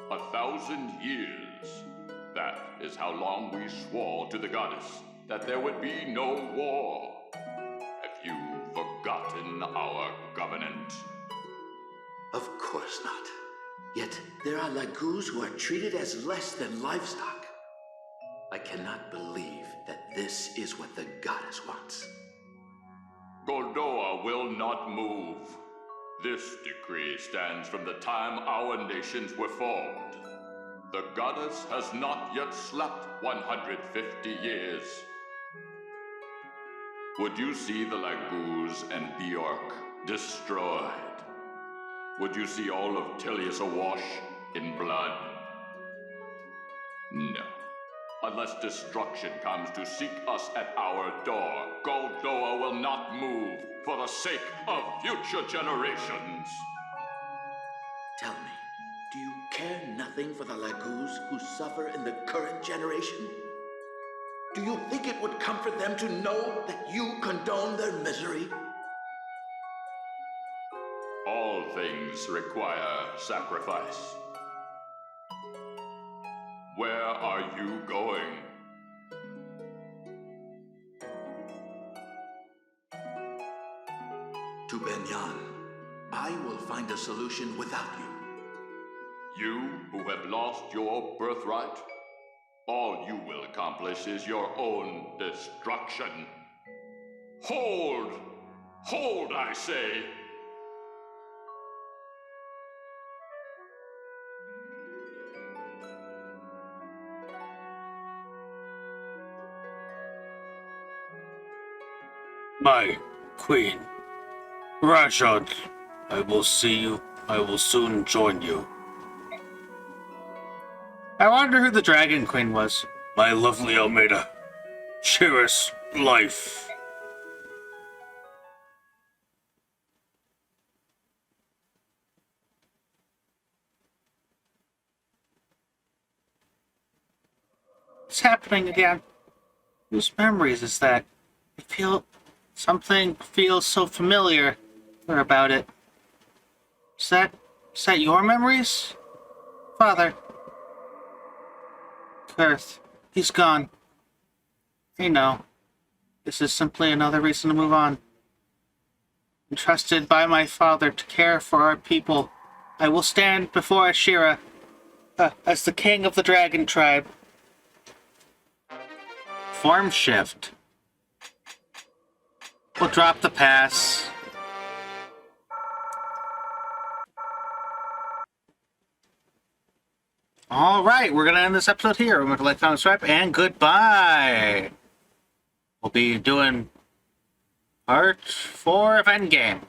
1,000 years. That is how long we swore to the goddess that there would be no war. Have you forgotten our covenant? Of course not. Yet there are Laguz who are treated as less than livestock. I cannot believe that this is what the goddess wants. Goldoa will not move. This decree stands from the time our nations were formed. The goddess has not yet slept 150 years. Would you see the Laguz and Bjork destroyed? Would you see all of Tilius awash in blood? No. Unless destruction comes to seek us at our door, Goldoa will not move for the sake of future generations. Tell me, do you care nothing for the Laguz who suffer in the current generation? Do you think it would comfort them to know that you condone their misery? All things require sacrifice. Where are you going? To Benyan. I will find a solution without you. You who have lost your birthright? All you will accomplish is your own destruction. Hold! Hold, I say! My queen. Rashad, I will see you. I will soon join you. I wonder who the Dragon Queen was. My lovely Almeida. Cherish life. What's happening again? Whose memories is that? I feel something feels so familiar about it. Is that your memories? Father. Kurth. He's gone. I know. This is simply another reason to move on. Entrusted by my father to care for our people, I will stand before Ashira as the king of the dragon tribe. Form shift. We'll drop the pass. Alright, we're going to end this episode here. Remember to like, comment, subscribe, and goodbye. We'll be doing part 4 of Endgame.